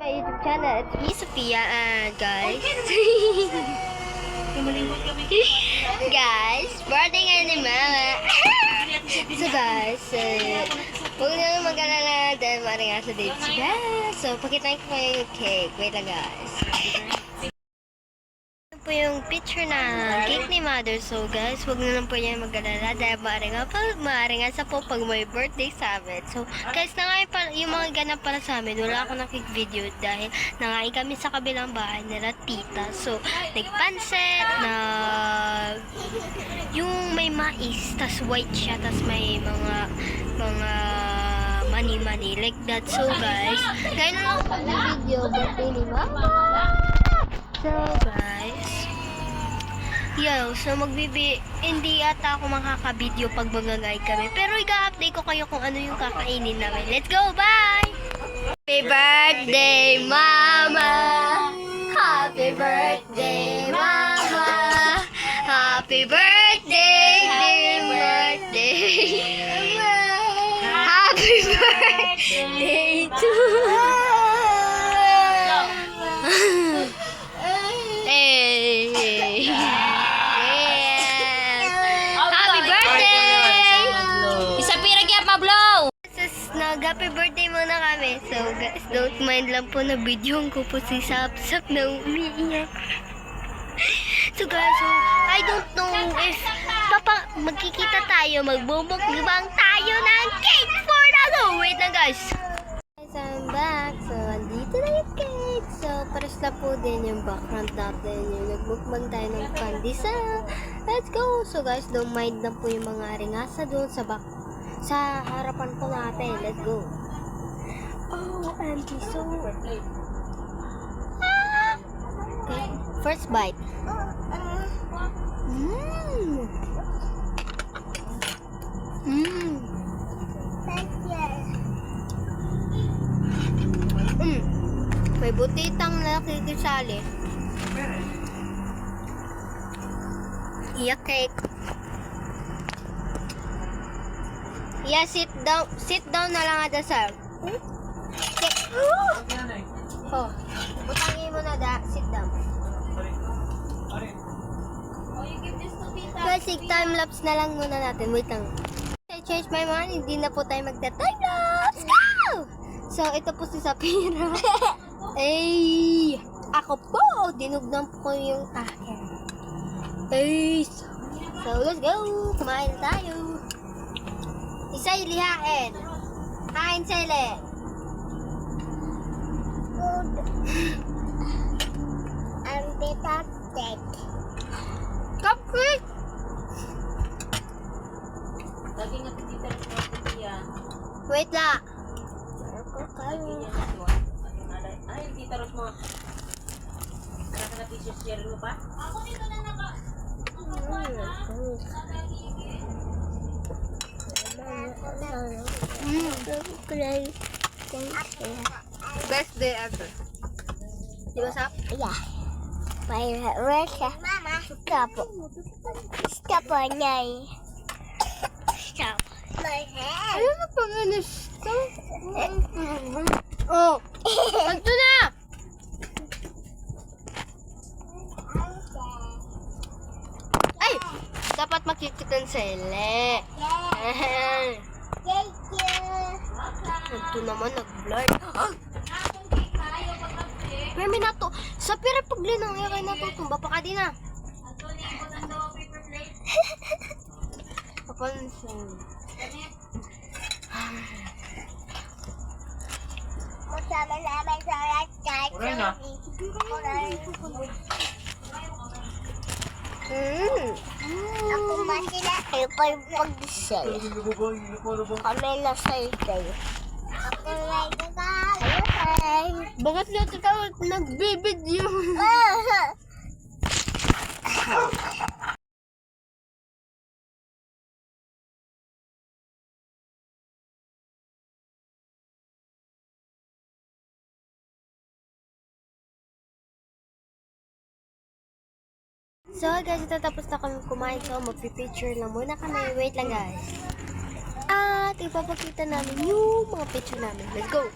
YouTube channel, it's me, Sophia, and guys, guys, birthday ngayon ni Mama. So guys, huwag na mag-alala dahil maaaring nga sa date siya. So, pakitain ko kayo yung cake. Wait lang guys. Ito po yung picture na cake ni Mother. So guys, huwag na lang po niya mag-alala dahil maaaring nga sa po pag may birthday sa amin. So guys, nangain pa, yung mga ganap para sa amin, wala ako nakik-video dahil nangain kami sa kabilang bahay nila tita. So, nagpanset na yung may mais, tas white siya, tas may mga mani-mani like that. So guys, ngayon na lang po yung video birthday ni Mama. So guys, so hindi ata ako makaka-video pag magagay kami, pero i-update ko kayo kung ano yung kakainin namin. Let's go, bye! Happy birthday, Mama! Happy birthday, Mama! Happy birthday, dear birthday! Happy birthday to happy birthday muna kami. So guys, don't mind lang po na videoan ko po si Sapsap na umiiyak. So guys, I don't know if magkikita tayo, magbubukbang tayo ng cake for the go. Wait lang guys. Guys, I'm back. So, andito na yung cake. So, pares na po din yung background natin. Yung nagbukbang tayo ng pandesal. Let's go. So guys, don't mind lang po yung mga ringasa doon sa harapan po natin. Let's go. Oh, auntie, so... Okay, first bite. May butitang nakikisali. Iya cake. Yeah, sit down na lang ada sir. Oh, butangin mo na da, sit down. Basic time lapse na lang muna natin. Wait lang. I changed my mind, hindi na po tayo magta-time lapse. Go! So, ito po si Sapira. Ay, ako po, dinugnan po ko yung akin. Ay, so let's go. Kumain tayo. Isa'y lihain. Kain sila. Ang cupcake. Cupcake? Lagi nga titita ng mga Wait lang. Ay, tita Ros mo. Naka na t-shirt share mo pa? Ako dito na naka. Best day ever. Di ba, Sap? Yeah. Where's Mama? Stop. Stop on yay. Stop. My hand. Ano na pang ano? Stop. Oh! Ito na! Ay! Dapat makikita sa ile. Thank you. Ito naman, nag-blur. May minato. Sa pira paglinang yakay na to. Tumba pa ka din ah. Papansin. Masama namin sa restaurant. Uray na. Ako masila kayo pa yung pag-sell. Kami na sa'yo kayo. Ako like the guy. Bakit na ito nagbibidyo? So guys, ito tapos na kami kumain. So magpipicture lang muna kami. Wait lang guys. At ipapakita namin yung mga picture namin. Let's go!